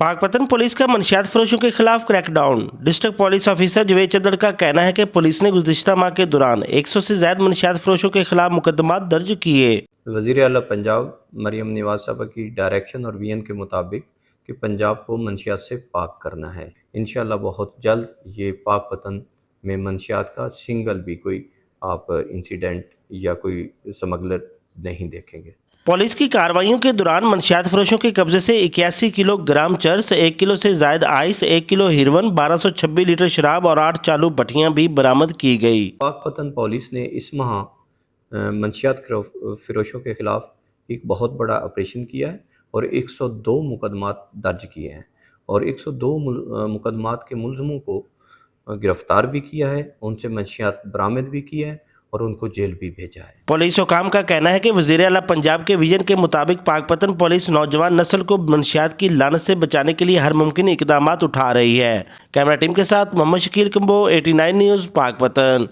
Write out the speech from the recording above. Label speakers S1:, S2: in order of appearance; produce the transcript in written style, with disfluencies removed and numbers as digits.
S1: Pakpattan police का मनशियात फरोशों के खिलाफ crackdown. District police officer Javed Chandar का कहना है कि पुलिस ने गुज़िश्ता माह के दौरान 100 से ज़्यादा मनशियात फरोशों के खिलाफ मुकदमात दर्ज किए।
S2: वज़ीर आला पंजाब मरियम नवाज साहबा की डायरेक्शन और विजन के मुताबिक कि पंजाब को मनशियात से पाक करना है। इंशाअल्लाह बहुत जल्द ये पाकपतन में मनशियात का सिंगल भी कोई आप इंसिडेंट या कोई स्मगलर नहीं देखेंगे।
S1: पुलिस की कार्रवाइयों के दौरान मनशियात फरोशों के कब्जे से 81 किलोग्राम चर्स, 1 किलो से ज़ायद आइस, 1 किलो हीरोइन, 1226 लीटर शराब और 8 चालू भट्टियां भी बरामद की गई।
S2: पाकपतन पुलिस ने इस माह मनशियात फरोशों के खिलाफ एक बहुत बड़ा ऑपरेशन किया है और 102 मुकदमात दर्ज किए हैं और 102 मुकदमात के मुलज़मों को गिरफ्तार भी किया है, उनसे मनशियात बरामद भी किया है और उनको जेल भी भेजा है।
S1: पुलिस हुकाम का कहना है कि वज़ीर आला पंजाब के विजन के मुताबिक पाकपतन पुलिस नौजवान नस्ल को मनशियात की लानत से बचाने के लिए हर मुमकिन इक़दामात उठा रही है। कैमरा टीम के साथ मोहम्मद शकील कंबो, 89 न्यूज़, पाकपतन।